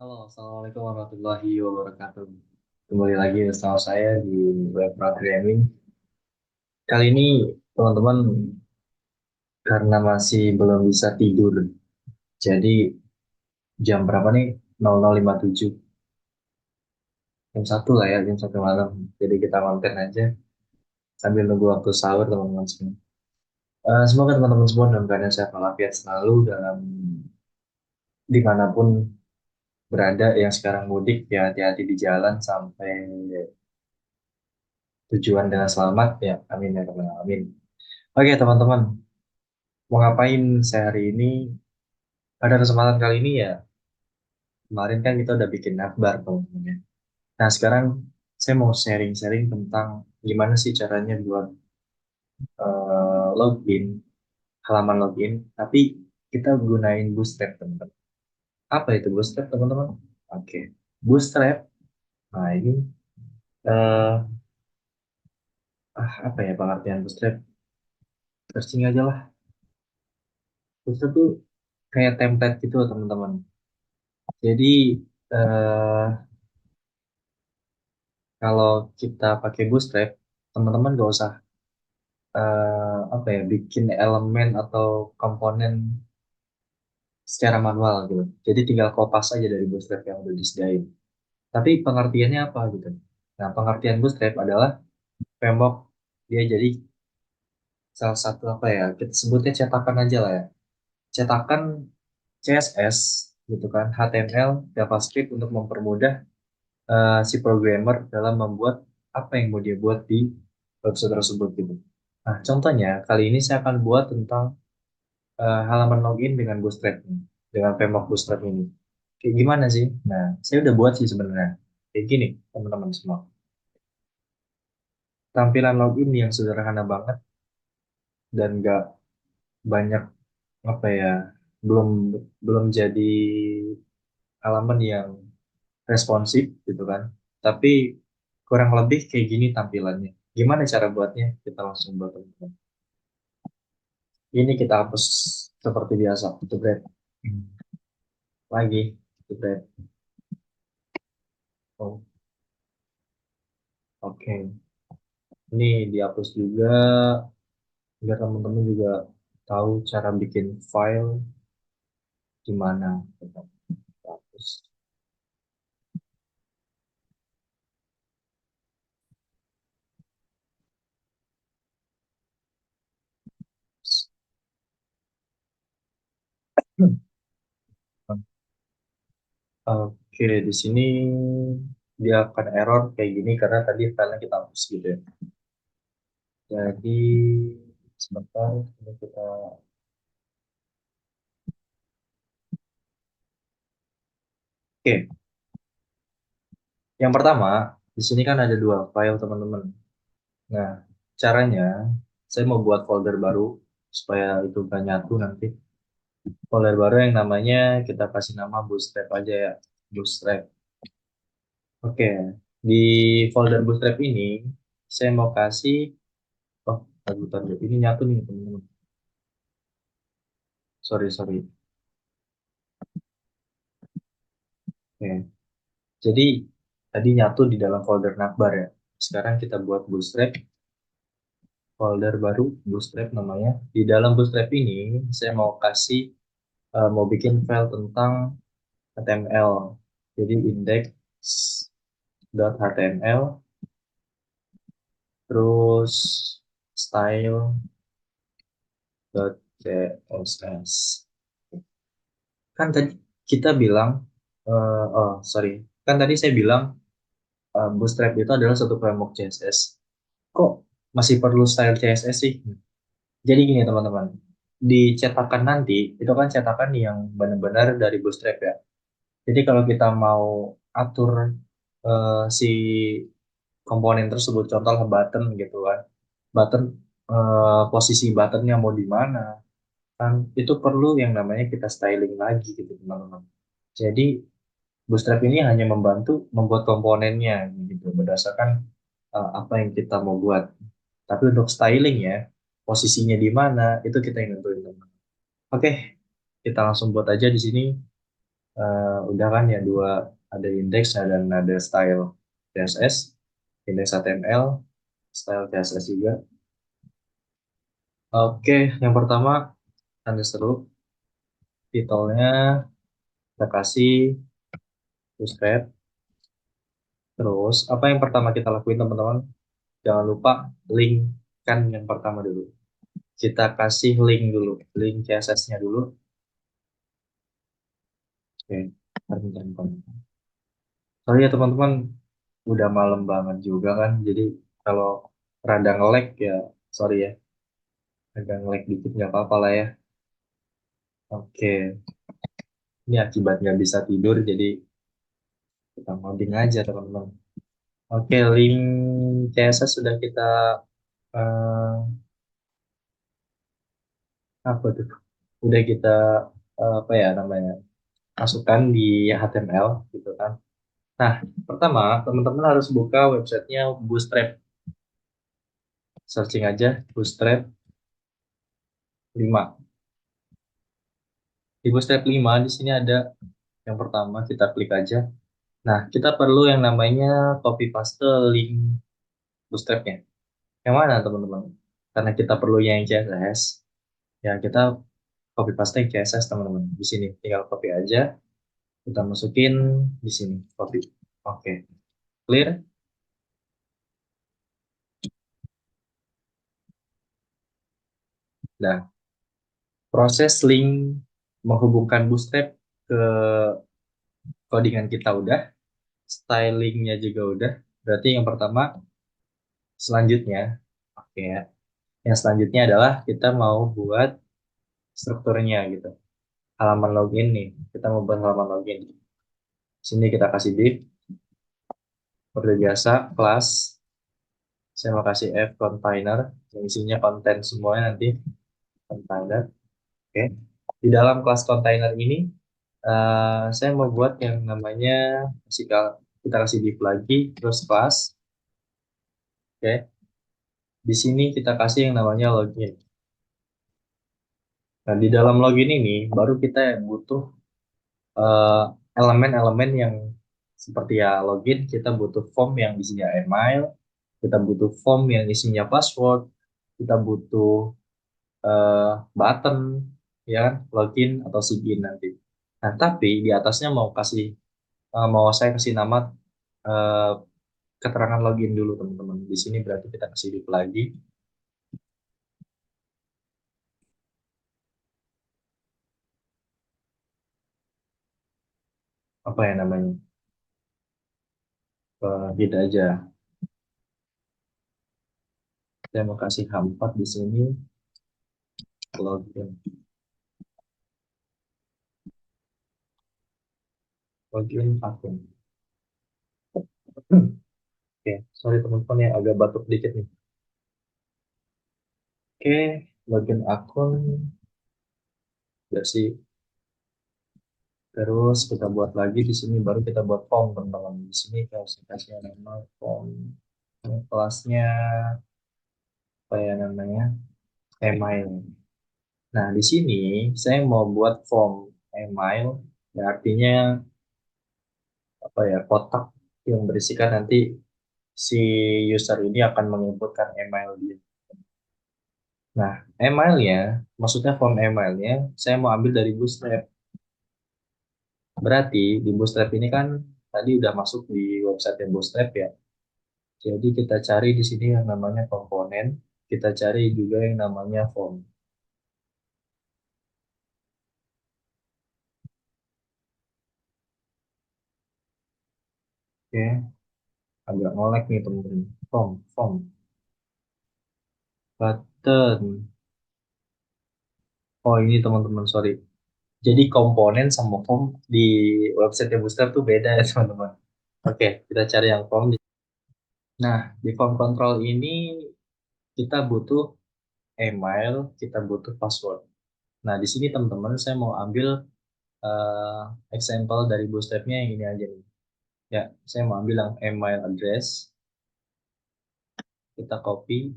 Halo, Assalamualaikum warahmatullahi wabarakatuh. Kembali lagi bersama saya di Web Programming. Kali ini, teman-teman, karena masih belum bisa tidur, jadi jam berapa nih? 00.57, jam 1 lah ya, jam 1 malam. Jadi kita konten aja sambil nunggu waktu sahur, teman-teman semua. Semoga teman-teman semua dalam keadaan sehat walafiat selalu dalam dimanapun berada yang sekarang mudik, ya hati-hati di jalan sampai tujuan dengan selamat, ya amin ya rabbal alamin. Oke teman-teman, mau ngapain saya hari ini? Pada kesempatan kali ini ya, kemarin kan kita udah bikin akbar teman-teman ya. Nah sekarang saya mau sharing-sharing tentang gimana sih caranya buat login, halaman login, tapi kita gunain Bootstrap teman-teman. Apa itu Bootstrap teman-teman? Oke, Bootstrap. Nah ini eh apa ya pengertian Bootstrap? Searching aja lah. Bootstrap tuh kayak template gitu loh, teman-teman. Jadi eh kalau kita pakai Bootstrap, teman-teman gak usah apa ya bikin elemen atau komponen secara manual gitu. Jadi tinggal kopas aja dari Bootstrap yang udah disediain. Tapi pengertiannya apa gitu? Nah, pengertian Bootstrap adalah framework, dia jadi salah satu apa ya, kita sebutnya cetakan aja lah ya. Cetakan CSS gitu kan, HTML, JavaScript untuk mempermudah si programmer dalam membuat apa yang mau dia buat di website tersebut gitu. Nah, contohnya kali ini saya akan buat tentang halaman login dengan Bootstrap nih, dengan framework Bootstrap ini. Kayak gimana sih? Nah, saya udah buat sih sebenarnya. Kayak gini, teman-teman semua. Tampilan login yang sederhana banget dan nggak banyak apa ya, belum belum jadi halaman yang responsif gitu kan. Tapi kurang lebih kayak gini tampilannya. Gimana cara buatnya? Kita langsung buat teman-teman. Ini kita hapus seperti biasa. Jebret. Lagi. Jebret. Oh, oke. Ini dihapus juga biar teman-teman juga tahu cara bikin file gimana. Tetap hapus. Oke, di sini dia akan error kayak gini karena tadi filenya kita hapus gitu ya. Jadi sebentar ini kita. Oke, yang pertama di sini kan ada dua file teman-teman. Nah, caranya saya mau buat folder baru supaya itu gak nyatu nanti. Folder baru yang namanya kita kasih nama Bootstrap aja ya, Bootstrap. Oke, di folder Bootstrap ini saya mau kasih, oh, bentar, ini nyatu nih teman-teman. Sorry, sorry. Oke, jadi tadi nyatu di dalam folder Navbar ya. Sekarang kita buat Bootstrap, folder baru Bootstrap namanya. Di dalam Bootstrap ini saya mau kasih, mau bikin file tentang HTML. Jadi index.html, terus style.css. Kan tadi kita bilang, oh sorry, kan tadi saya bilang Bootstrap itu adalah satu framework CSS. Kok masih perlu style CSS sih? Jadi gini teman-teman, di cetakan nanti itu kan cetakan yang benar-benar dari Bootstrap ya. Jadi kalau kita mau atur si komponen tersebut, contoh button gitu kan, button, posisi buttonnya mau di mana, kan itu perlu yang namanya kita styling lagi gitu teman-teman. Jadi Bootstrap ini hanya membantu membuat komponennya gitu berdasarkan apa yang kita mau buat. Tapi untuk styling ya, posisinya di mana itu kita yang nentuin teman. Oke, kita langsung buat aja di sini. Udah kan ya dua, ada index dan ada style CSS, index HTML, style CSS juga. Oke, yang pertama tanda seru, titelnya kita kasih Bootstrap. Terus apa yang pertama kita lakuin teman-teman? Jangan lupa link kan yang pertama dulu. Kita kasih link dulu, link CSS-nya dulu. Oke, bentar. Sorry ya teman-teman, udah malam banget juga kan. Jadi kalau rada nge-lag ya, sorry ya, agak nge-lag dikit nggak apa-apa lah ya. Oke, ini akibat nggak bisa tidur, jadi kita ngoding aja teman-teman. Oke, link CSS sudah kita eh, apa tuh? Udah kita apa ya namanya? Masukkan di HTML gitu kan. Nah, pertama teman-teman harus buka websitenya Bootstrap. Searching aja Bootstrap 5. Di Bootstrap 5 di sini ada yang pertama, kita klik aja. Nah, kita perlu yang namanya copy paste link Bootstrap-nya. Yang mana teman-teman? Karena kita perlu yang CSS, ya kita copy paste yang CSS teman-teman. Di sini tinggal copy aja, kita masukin di sini copy. Oke, clear. Nah, proses link menghubungkan Bootstrap ke codingan kita udah, stylingnya juga udah. Berarti yang pertama, selanjutnya, oke ya. Yang selanjutnya adalah kita mau buat strukturnya gitu. Halaman login nih, kita mau buat halaman login. Sini kita kasih div, seperti biasa, kelas. Saya mau kasih F container, yang isinya konten semuanya nanti container. Oke. Di dalam kelas container ini, saya mau buat yang namanya, kita kasih div lagi, terus kelas. Oke. Di sini kita kasih yang namanya login. Nah, di dalam login ini baru kita butuh eh, elemen-elemen yang seperti ya login, kita butuh form yang isinya email, kita butuh form yang isinya password, kita butuh button, ya kan, login atau sign nanti. Nah, tapi di atasnya mau saya kasih nama eh, keterangan login dulu teman-teman. Di sini berarti kita kasih div lagi, apa ya namanya, gitu aja. Saya mau kasih h4 di sini, login, login akun. Oke, sorry teman-teman ya agak batuk dikit nih. Oke, login akun, ya sih. Terus kita buat lagi di sini, baru kita buat form teman-teman. Di sini kita kasih nama form. Ini kelasnya apa ya namanya? Email. Nah, di sini saya mau buat form email, ya artinya apa ya, kotak yang berisikan nanti si user ini akan menginputkan email dia. Nah, emailnya, maksudnya form emailnya, saya mau ambil dari Bootstrap. Berarti di Bootstrap ini kan tadi udah masuk di website yang Bootstrap ya. Jadi kita cari di sini yang namanya komponen, kita cari juga yang namanya form. Oke, agak nolek nih teman-teman. Form, button. Oh ini teman-teman, sorry. Jadi komponen sama form di website yang Bootstrap tuh beda ya teman-teman. Oke, kita cari yang form. Nah, di form control ini kita butuh email, kita butuh password. Nah, di sini teman-teman saya mau ambil eh, example dari Bootstrap-nya yang ini aja nih. Ya, saya mau ambil yang email address, kita copy,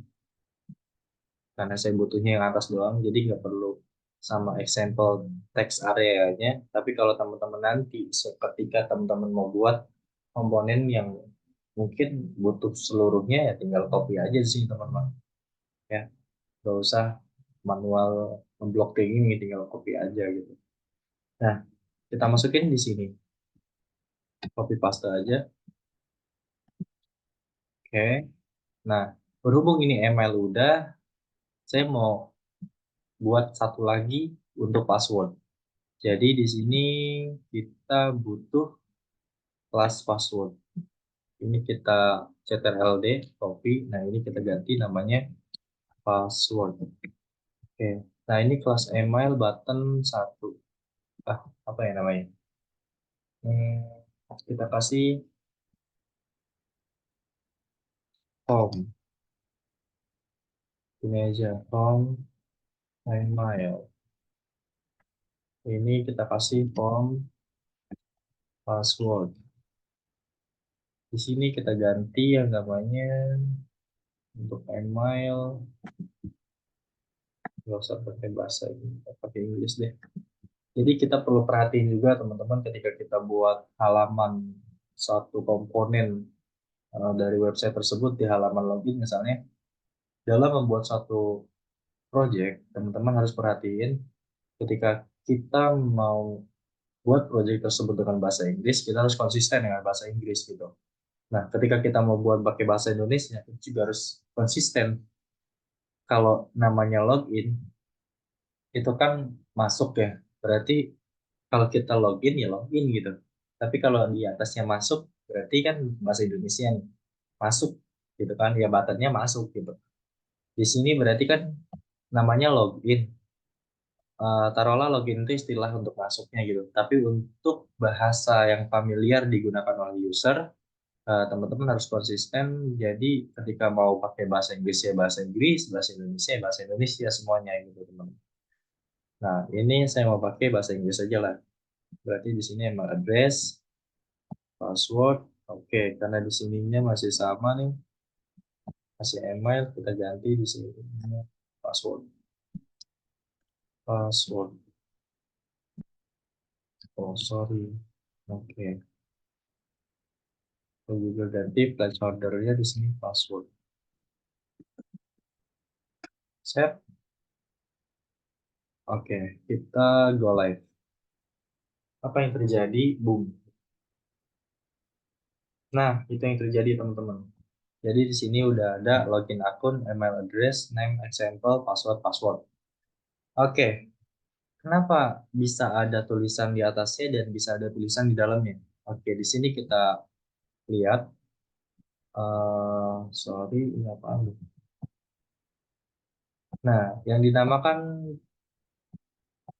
karena saya butuhnya yang atas doang, jadi nggak perlu. sama example text areanya. Tapi kalau teman-teman nanti ketika teman-teman mau buat komponen yang mungkin butuh seluruhnya, ya tinggal copy aja sih teman-teman. Ya, nggak usah manual memblok kayak gini, tinggal copy aja gitu. Nah, kita masukin di sini, copy paste aja. Oke. Nah, berhubung ini email udah, saya mau buat satu lagi untuk password. Jadi di sini kita butuh kelas password. Ini kita ctrld, copy. Nah, ini kita ganti namanya password. Oke. Nah, ini kelas email button satu. Ah, apa ya namanya? Kita kasih form. Ini aja, form email. Ini kita kasih form password. Di sini kita ganti yang namanya untuk email, nggak usah pakai bahasa ini, pakai Inggris deh. Jadi kita perlu perhatiin juga teman-teman ketika kita buat halaman satu komponen dari website tersebut di halaman login misalnya, dalam membuat satu project, teman-teman harus perhatiin ketika kita mau buat project tersebut dengan bahasa Inggris, kita harus konsisten dengan bahasa Inggris gitu. Nah, ketika kita mau buat pakai bahasa Indonesia, itu juga harus konsisten. Kalau namanya login, itu kan masuk ya. Berarti kalau kita login ya login gitu. Tapi kalau di atasnya masuk, berarti kan bahasa Indonesia nih. Masuk gitu kan, ya buttonnya masuk gitu. Di sini berarti kan namanya login. Taruhlah login itu istilah untuk masuknya gitu. Tapi untuk bahasa yang familiar digunakan oleh user, teman-teman harus konsisten. Jadi ketika mau pakai bahasa Inggris ya bahasa Inggris, bahasa Indonesia ya bahasa Indonesia semuanya gitu teman-teman. Nah, ini saya mau pakai bahasa Inggris aja lah. Berarti di sini email address, password. Oke, karena di sininya masih sama nih, masih email, kita ganti di sini password. Password. Oh, sorry. Oke. Kita juga ganti placeholder-nya di sini password. Set. Oke, kita go live. Apa yang terjadi? Boom. Nah, itu yang terjadi teman-teman. Jadi di sini udah ada login akun, email address, name, example, password, password. Oke, kenapa bisa ada tulisan di atasnya dan bisa ada tulisan di dalamnya? Oke, di sini kita lihat. Sorry, ini apa? Nah, yang dinamakan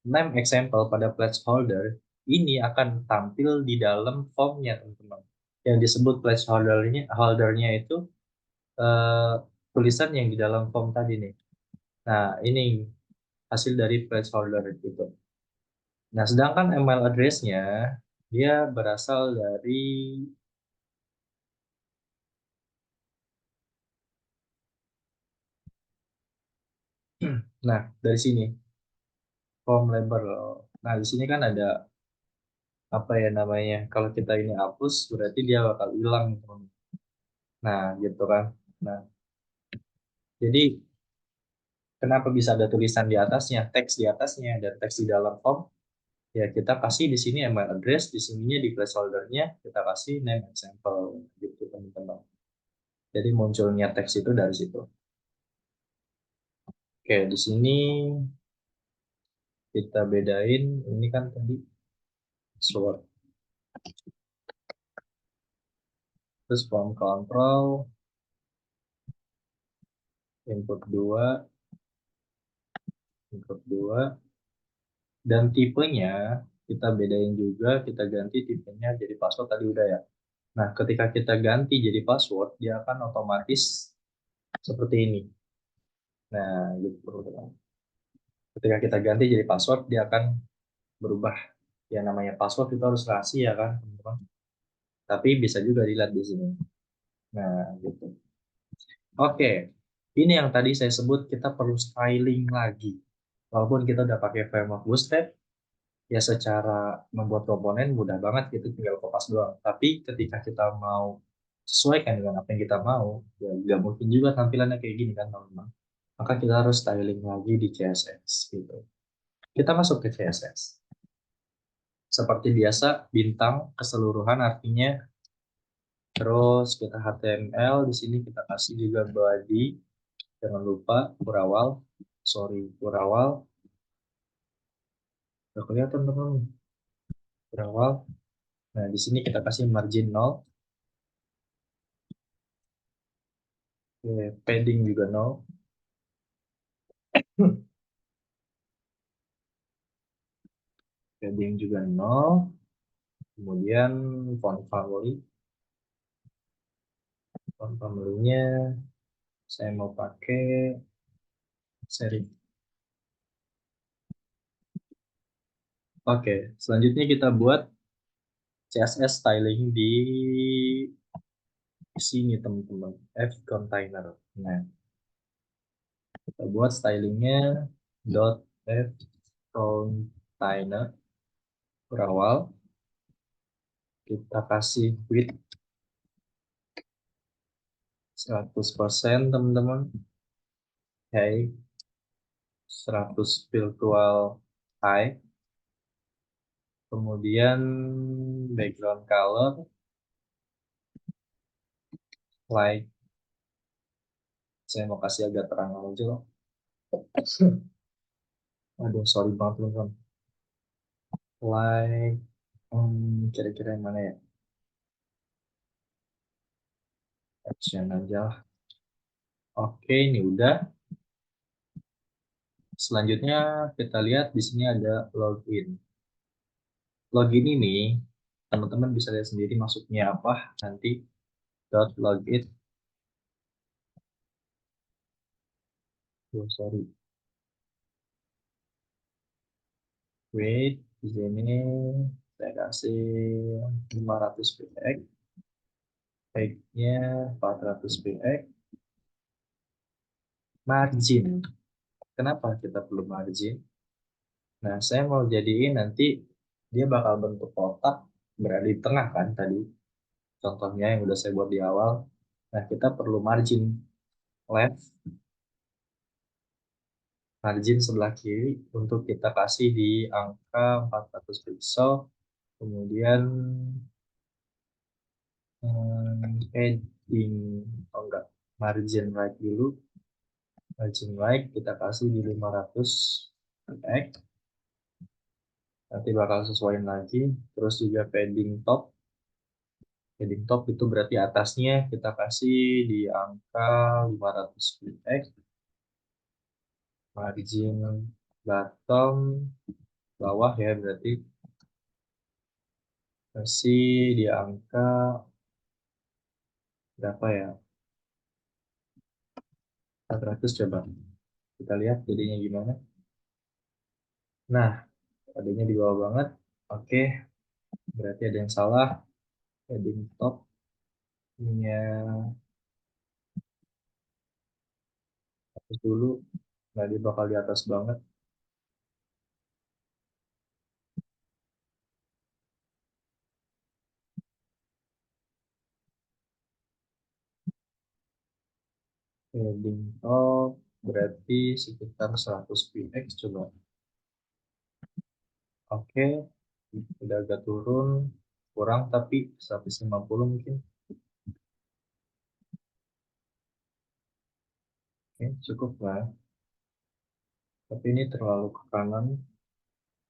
name example pada placeholder ini akan tampil di dalam formnya, teman-teman. Yang disebut placeholdernya itu eh, tulisan yang di dalam form tadi nih. Nah, ini hasil dari placeholder itu. Nah, sedangkan email address-nya dia berasal dari, nah, dari sini form label. Nah, di sini kan ada apa ya namanya? Kalau kita ini hapus, berarti dia bakal hilang, teman. Nah, gitu kan. Nah, jadi kenapa bisa ada tulisan di atasnya, teks di atasnya, dan teks di dalam form? Ya, kita kasih di sini email address, di sininya di placeholder-nya kita kasih name example gitu teman-teman. Jadi munculnya teks itu dari situ. Oke, di sini kita bedain, ini kan tadi password. Terus form control, input 2, input 2, dan tipenya kita bedain juga, kita ganti tipenya jadi password tadi udah ya. Nah, ketika kita ganti jadi password, dia akan otomatis seperti ini. Nah, gitu. Ketika kita ganti jadi password, dia akan berubah. Yang namanya password itu harus rahasia kan, teman-teman. Tapi bisa juga dilihat di sini. Nah, gitu. Oke, ini yang tadi saya sebut kita perlu styling lagi. Walaupun kita udah pakai framework Bootstrap, ya secara membuat komponen mudah banget, gitu tinggal kopas doang. Tapi ketika kita mau sesuaikan dengan apa yang kita mau, ya nggak mungkin juga tampilannya kayak gini kan teman-teman. Maka kita harus styling lagi di CSS gitu. Kita masuk ke CSS. Seperti biasa, bintang keseluruhan artinya. Terus kita HTML, di sini kita kasih juga body. Jangan lupa kurawal, sorry kurawal. Udah kelihatan teman-teman, kurawal. Nah, di sini kita kasih margin 0. Oke, padding juga 0. Padding juga 0. Kemudian font family. Font family-nya saya mau pakai serif. Oke, selanjutnya kita buat CSS styling di sini teman-teman, F container. Nah, kita buat stylingnya dot F container berawal. Kita kasih width 100% teman-teman. Height 100 virtual height. Kemudian background color like, saya mau kasih agak terang aja loh. Aduh, sorry banget teman-teman. Like, kira-kira yang mana ya? Action aja lah. Oke, ini udah. Selanjutnya kita lihat di sini ada login. Login ini teman-teman bisa lihat sendiri maksudnya apa nanti. Dot login. Oh, sorry. Wait, di sini saya kasih 500 px, height-nya 400 px, margin. Kenapa kita perlu margin? Nah, saya mau jadiin nanti dia bakal bentuk kotak berada di tengah kan tadi. Contohnya yang udah saya buat di awal. Nah, kita perlu margin left, margin sebelah kiri untuk kita kasih di angka 400 pixel. Kemudian heading, oh enggak, margin right dulu. Margin right kita kasih di 500 px. Nanti bakal sesuaiin lagi. Terus juga padding top. Padding top itu berarti atasnya kita kasih di angka 500 px. Margin bottom bawah ya berarti kasih di angka berapa ya? 400 coba. Kita lihat jadinya gimana. Nah, adanya di bawah banget. Oke, berarti ada yang salah. Padding top punya atas dulu. Nah, dia bakal di atas banget. Padding top berarti sekitar 100 px coba. Oke, udah agak turun. Kurang tapi 150 mungkin. Oke, cukup lah. Tapi ini terlalu ke kanan.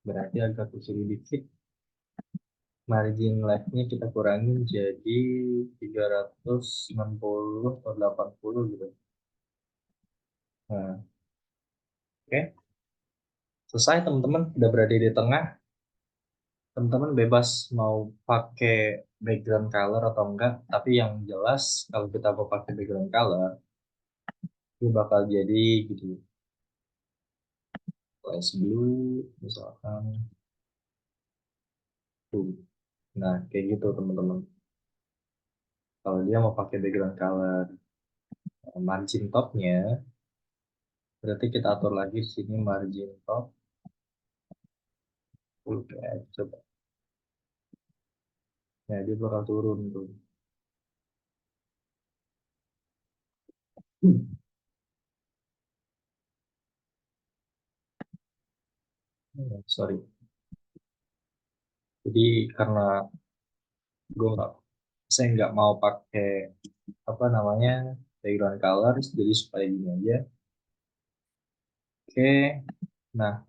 Berarti agak ke kiri dikit. Margin left-nya kita kurangin jadi 360 atau 80 gitu. Nah, oke. Selesai teman-teman, udah berada di tengah. Teman-teman bebas mau pakai background color atau enggak, tapi yang jelas kalau kita mau pakai background color, itu bakal jadi gitu. Flash blue, misalkan. Tuh. Nah, kayak gitu teman-teman. Kalau dia mau pakai background color, margin topnya Berarti kita atur lagi di sini margin top full PX coba. Ya, dia bakal turun tuh. Sorry. Jadi karena gue nggak, saya nggak mau pakai apa namanya background colors, jadi supaya gini aja. Oke, nah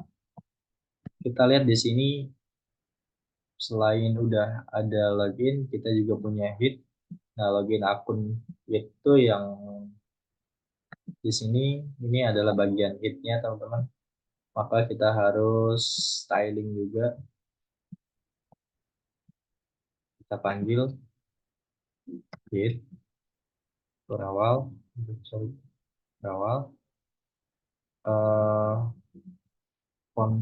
kita lihat di sini selain udah ada login, kita juga punya hit. Nah, login akun itu yang di sini ini adalah bagian hitnya teman-teman. Maka kita harus styling juga. Kita panggil hit berawal, sorry, berawal. Eh, font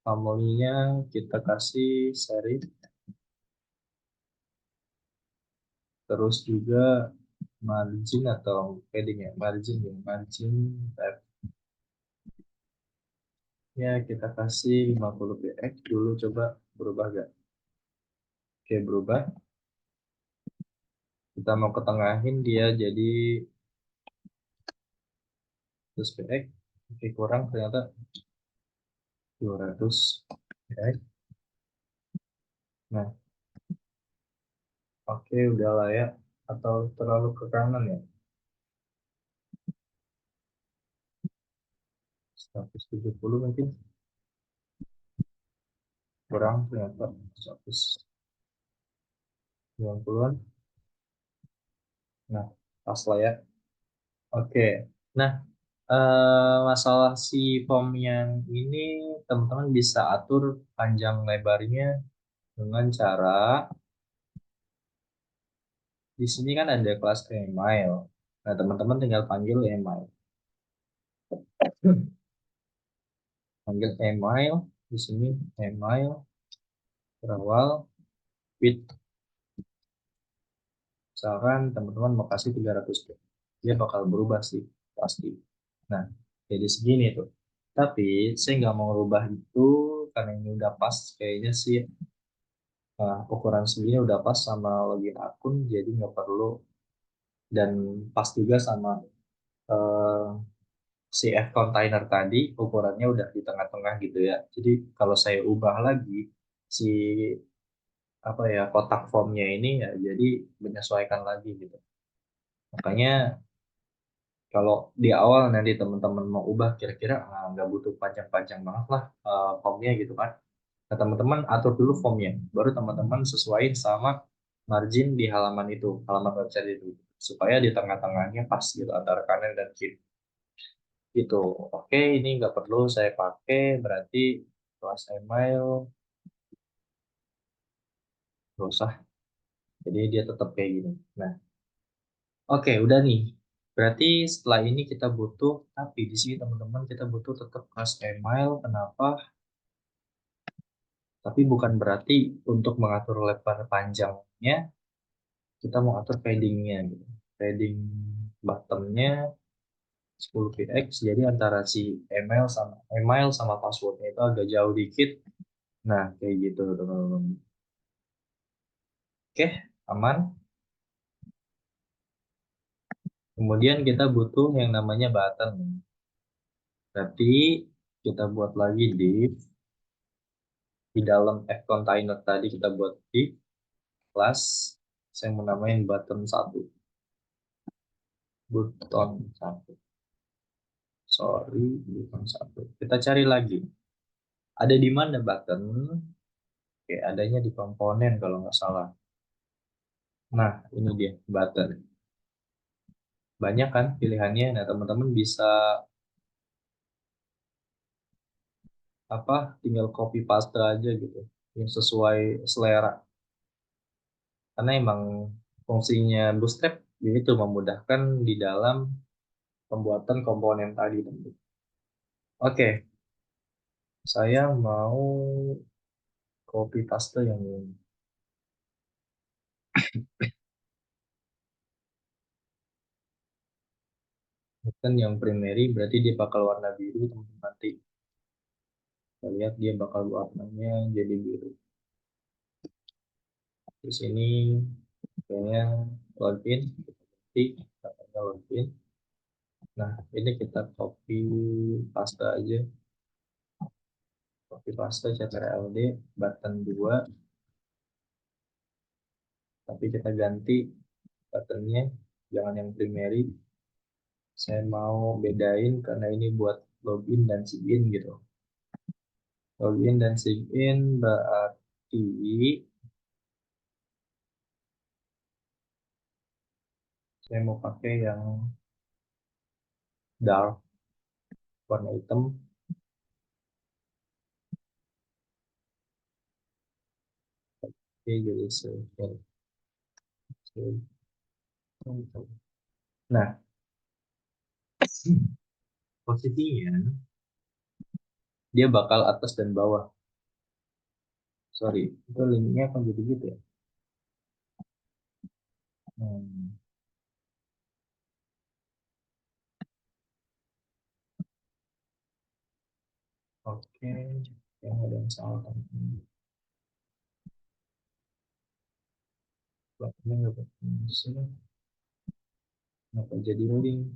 family-nya kita kasih serif, terus juga margin atau padding ya, margin tab ya kita kasih 50 px dulu, coba berubah gak? Oke, berubah. Kita mau ketengahin dia jadi 100 px. Oke, kurang ternyata 200 px. Nah, oke, udah lah ya, atau terlalu ke kanan ya, 170 mungkin, kurang ternyata 190-an. Nah, pas lah ya. Oke, nah, masalah si form yang ini teman-teman bisa atur panjang lebarnya dengan cara di sini kan ada kelas email. Nah, teman-teman tinggal panggil email. Panggil email di sini, email berawal with, misalkan teman-teman mau kasih 300, dia bakal berubah sih pasti. Nah, jadi segini tuh. Tapi saya nggak mau rubah itu karena ini udah pas kayaknya sih. Nah, ukuran segini udah pas sama login akun, jadi nggak perlu, dan pas juga sama eh, si F container tadi ukurannya udah di tengah-tengah gitu ya. Jadi kalau saya ubah lagi si apa ya kotak formnya ini ya, jadi menyesuaikan lagi gitu. Makanya kalau di awal nanti teman-teman mau ubah kira-kira nggak butuh panjang-panjang banget lah formnya gitu kan. Nah, teman-teman atur dulu formnya, baru teman-teman sesuaiin sama margin di halaman itu, halaman website itu, supaya di tengah-tengahnya pas gitu antara kanan dan kiri. Gitu. Oke, ini nggak perlu saya pakai, berarti kelas email nggak usah. Jadi dia tetap kayak gini. Nah, oke, udah nih. Berarti setelah ini kita butuh, tapi di sini teman-teman kita butuh tetap kelas email. Kenapa? Tapi bukan berarti untuk mengatur lebar panjangnya kita mau atur paddingnya gitu. Padding bottomnya 10 px, jadi antara si email sama passwordnya itu agak jauh dikit. Nah, kayak gitu teman-teman. Oke, aman. Kemudian kita butuh yang namanya button. Berarti kita buat lagi div di dalam F container tadi, kita buat div class, saya mau namain button 1. Sorry, button 1. Kita cari lagi. Ada di mana button? Oke, adanya di komponen kalau nggak salah. Nah, ini dia button. Banyak kan pilihannya. Nah, teman-teman bisa apa? Tinggal copy paste aja gitu, yang sesuai selera. Karena emang fungsinya Bootstrap itu memudahkan di dalam pembuatan komponen tadi. Oke, saya mau copy paste yang ini. Kan yang primary berarti dia bakal warna biru teman-teman. Nanti kita lihat dia bakal warnanya jadi biru. Di sini kayaknya login, kita ketik katanya login. Nah, ini kita copy paste aja. Copy paste CTRL-D button 2, tapi kita ganti buttonnya jangan yang primary. Saya mau bedain karena ini buat login dan sign gitu. Login dan sign berarti saya mau pakai yang dark, warna hitam. Oke, jadi nah, posisinya dia bakal atas dan bawah. Sorry, itu linknya akan jadi gitu ya. Hmm, oke, yang ada yang salah kan. Buttonnya nggak bisa. Kenapa jadi link?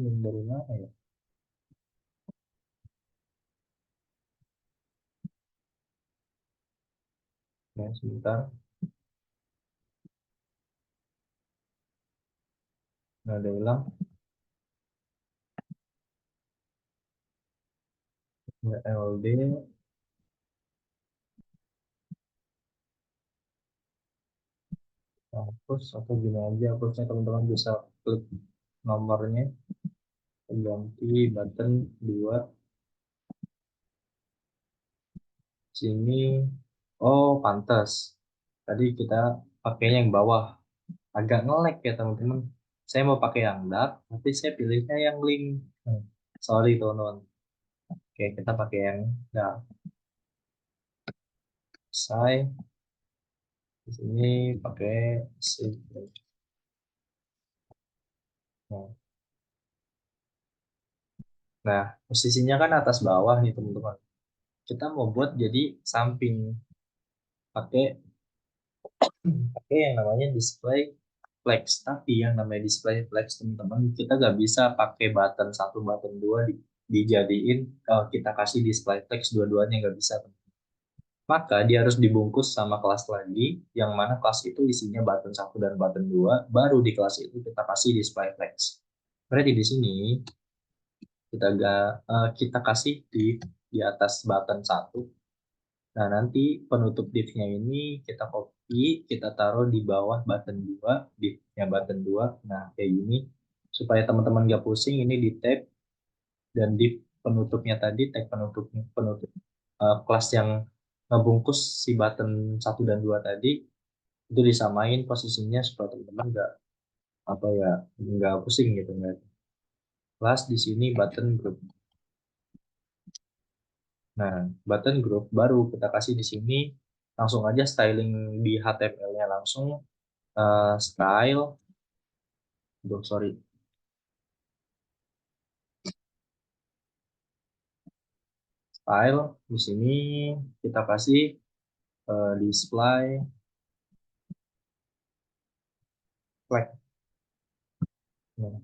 Link dari mana ya? Ya, sebentar. Nggak ada hilang. Nggak LD. Hapus atau gini aja. Hapusnya teman-teman bisa klik nomornya. Ganti button 2. Sini. Oh, pantas. Tadi kita pakainya yang bawah. Agak nge-lag ya teman-teman. Saya mau pakai yang dark, tapi saya pilihnya yang link. Hmm, Sorry teman-teman. Oke, kita pakai yang dark. Saya di sini pakai shift. Nah, posisinya kan atas bawah nih teman-teman. Kita mau buat jadi samping. Pakai pakai yang namanya display flex. Tapi yang namanya display flex teman-teman, kita nggak bisa pakai button satu button dua dijadiin kita kasih display flex dua-duanya nggak bisa. Maka dia harus dibungkus sama kelas lagi, yang mana kelas itu isinya button satu dan button dua, baru di kelas itu kita kasih display flex. Berarti di sini kita kasih di atas button satu. Nah, nanti penutup div-nya ini kita copy, kita taruh di bawah button 2, div-nya button 2. Nah, kayak gini. Supaya teman-teman nggak pusing, ini di tab dan div penutupnya tadi, tag penutup kelas yang ngebungkus si button satu dan 2 tadi, itu disamain posisinya supaya teman-teman nggak apa ya nggak pusing gitu nggak. Kelas di sini button group. Nah, button group baru kita kasih di sini langsung aja styling di HTML-nya langsung style, sorry, style di sini kita kasih display flag. Nah,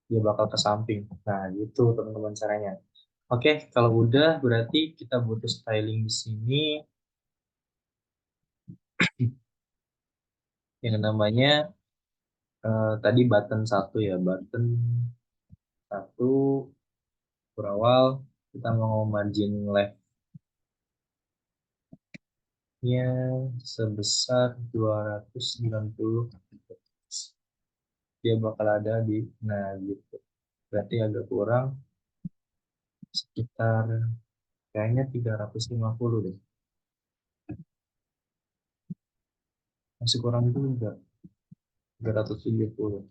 dia bakal ke samping. Nah, gitu teman-teman caranya. Oke, kalau udah berarti kita butuh styling di sini yang namanya tadi button satu ya, button satu berawal kita mau margin left-nya sebesar 290. Dia bakal ada di nah gitu. Berarti agak kurang sekitar kayaknya 350 deh. Masih kurang juga 370.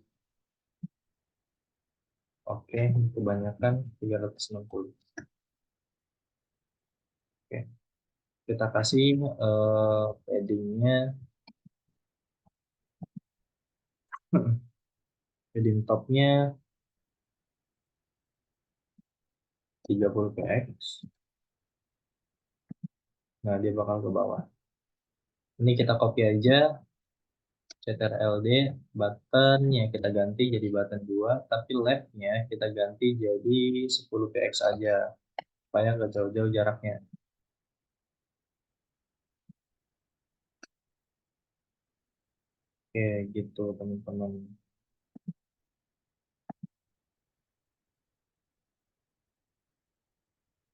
Oke, kebanyakan 360. Oke, kita kasih paddingnya, padding topnya 30 px. Nah, dia bakal ke bawah. Ini kita copy aja, CTRL-D, buttonnya kita ganti jadi button 2, tapi left-nya kita ganti jadi 10 px aja, supaya nggak jauh-jauh jaraknya. Oke, gitu teman-teman.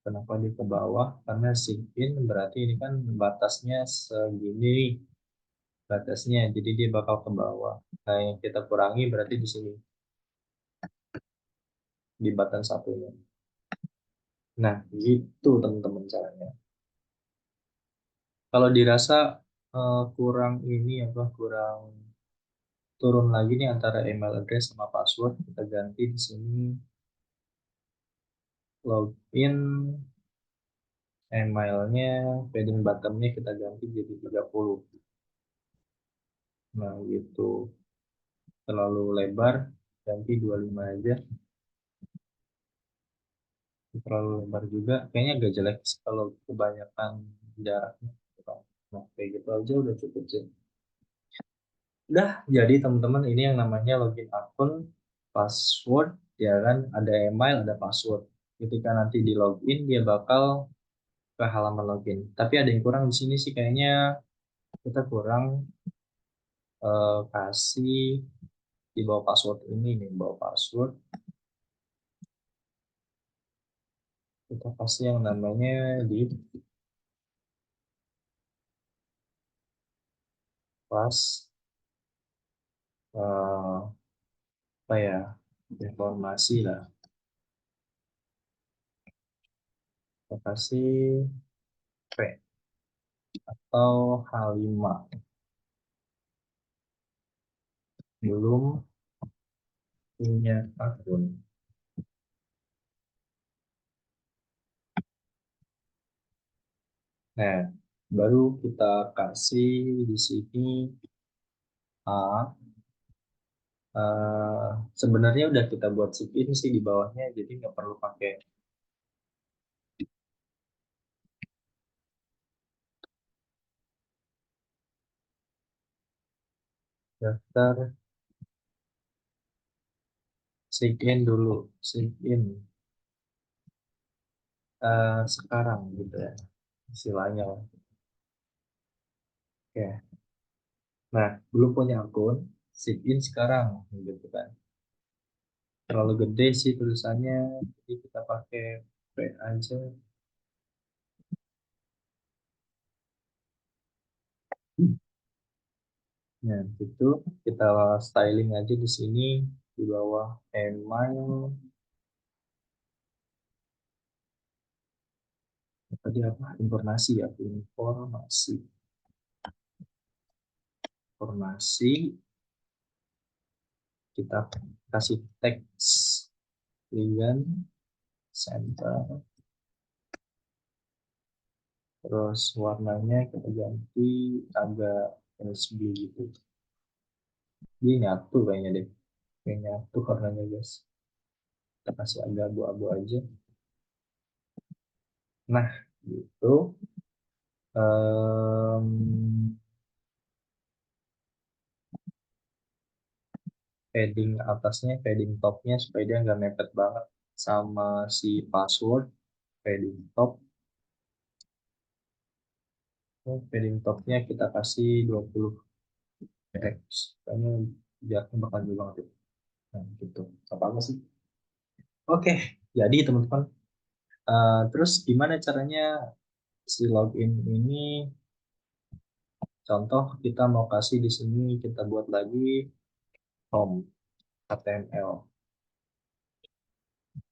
Kenapa dia ke bawah? Karena sync in berarti ini kan batasnya segini nih, batasnya. Jadi dia bakal ke bawah. Nah, yang kita kurangi berarti di sini, di button satunya. Nah, gitu teman-teman caranya. Kalau dirasa kurang ini apa kurang turun lagi nih antara email address sama password, kita ganti di sini login emailnya, padding buttonnya kita ganti jadi 30. Nah, gitu. Terlalu lebar, ganti 25 aja. Terlalu lebar juga, kayaknya agak jelek sih kalau kebanyakan jaraknya. Nah, kayak gitu aja udah cukup sih. Udah, jadi teman-teman ini yang namanya login akun, password, ya kan, ada email, ada password. Ketika nanti di login, dia bakal ke halaman login. Tapi ada yang kurang di sini sih kayaknya kita kurang kasih di bawah password ini nih, bawah password kita kasih yang namanya di pas apa ya, informasi lah. Kita kasih P atau H5 belum punya akun. Nah, baru kita kasih di sini A. eh, Sebenarnya udah kita buat sign in sih di bawahnya, jadi nggak perlu pakai daftar. Sign in dulu, sign in sekarang gitu ya istilahnya. Oke, nah belum punya akun, sign in sekarang gitu kan. Terlalu gede sih tulisannya, jadi kita pakai P aja. Nah, itu kita styling aja di sini di bawah email. Tadi apa? Informasi ya, informasi, informasi. Kita kasih teks klien center, terus warnanya kita ganti agak RSB gitu. Dia nyatu kayaknya deh, kayak nyatu warnanya guys. Kita kasih agak abu-abu aja. Nah, gitu. Em, Padding atasnya, padding topnya supaya dia nggak mepet banget sama si password. Padding top, padding topnya kita kasih 20 px, kayaknya jaraknya bakal jauh banget ya. Nah, gitu. Apa sih? Oke, jadi teman-teman, terus gimana caranya si login ini? Contoh kita mau kasih di sini, kita buat lagi home HTML.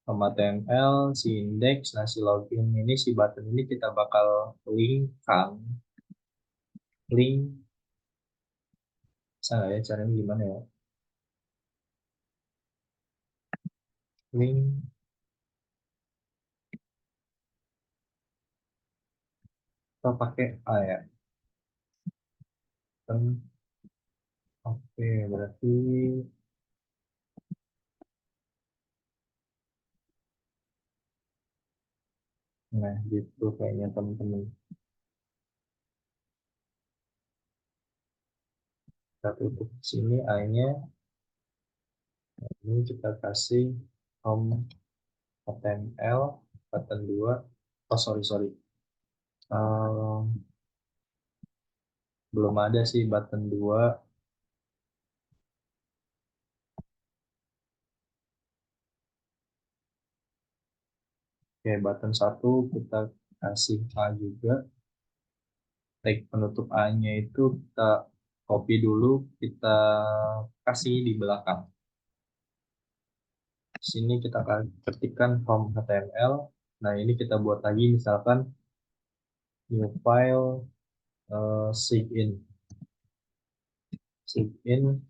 Home HTML, si index, nah si login ini, si button ini kita bakal linkkan, link, saya ya caranya gimana ya? Link kita pakai A ya. Kan, oke, berarti nah gitu kayaknya teman-teman. Kita tutup sini A-nya, ini kita kasih home HTML button 2. Oh, sorry, sorry. Belum ada sih button 2. Oke, button 1 kita kasih A juga. Tag penutup A-nya itu kita copy dulu, kita kasih di belakang. Sini kita akan ketikkan home HTML. Nah, ini kita buat lagi misalkan new file, sign sign in,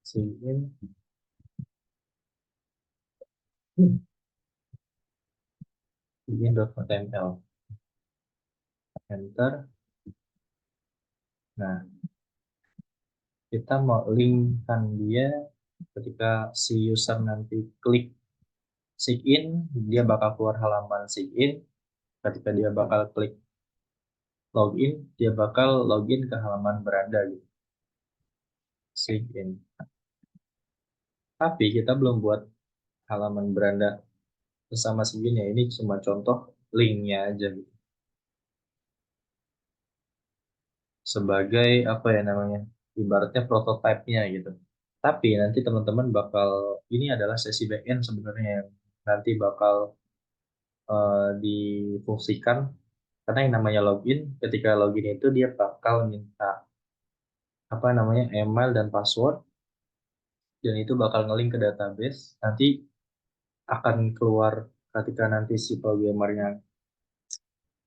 sign in, sign.html. Enter. Nah, kita mau linkkan dia ketika si user nanti klik sign in, dia bakal keluar halaman sign in. Ketika dia bakal klik login, dia bakal login ke halaman beranda gitu. Sign in. Tapi kita belum buat halaman beranda bersama sign ya. Ini cuma contoh linknya aja gitu. Sebagai apa ya namanya? Ibaratnya prototipenya gitu. Tapi nanti teman-teman bakal, ini adalah sesi backend sebenarnya yang nanti bakal difungsikan, karena yang namanya login, ketika login itu dia bakal minta apa namanya email dan password, dan itu bakal ngelink ke database. Nanti akan keluar ketika nanti si programmernya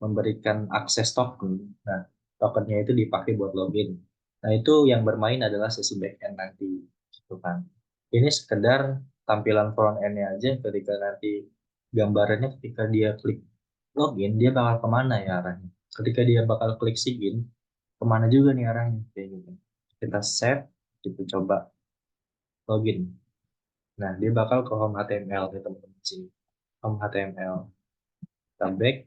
memberikan akses token. Nah, tokennya itu dipakai buat login. Nah, itu yang bermain adalah sesi backend nanti, gitu kan. Ini sekedar tampilan front end-nya aja, ketika nanti gambarannya ketika dia klik login, dia bakal kemana ya arahnya. Ketika dia bakal klik sign, kemana juga nih arahnya, kayak gitu. Kita save, kita coba login. Nah, dia bakal ke home HTML nih teman-teman sini. Home HTML. Kita back,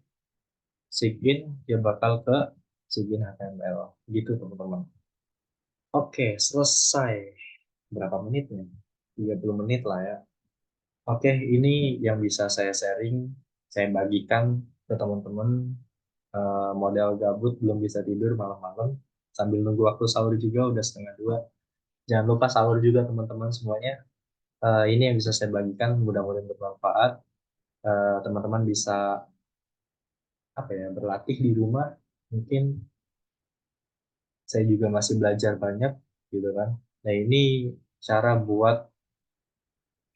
sign, dia bakal ke sign HTML. Gitu teman-teman. Oke, selesai. Berapa menit nih? 30 menit lah ya. Oke, ini yang bisa saya sharing, saya bagikan ke teman-teman, model gabut belum bisa tidur malam-malam, sambil nunggu waktu sahur juga udah setengah 2. Jangan lupa sahur juga teman-teman semuanya. Ini yang bisa saya bagikan, mudah-mudahan bermanfaat. Teman-teman bisa apa ya, berlatih di rumah. Mungkin saya juga masih belajar banyak gitu kan. Nah, ini cara buat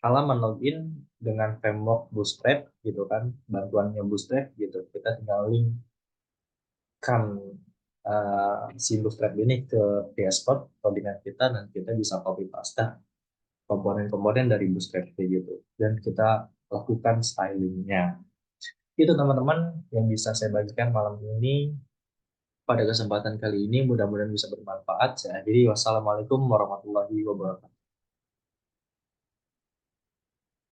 halaman login dengan framework Bootstrap gitu kan, bantuannya Bootstrap gitu. Kita tinggal linkkan si Bootstrap ini ke dashboard codingan kita, dan kita bisa copy paste komponen-komponen dari Bootstrap kayak gitu, dan kita lakukan stylingnya. Itu teman-teman yang bisa saya bagikan malam ini. Pada kesempatan kali ini mudah-mudahan bisa bermanfaat. Saya akhiri, wassalamualaikum warahmatullahi wabarakatuh.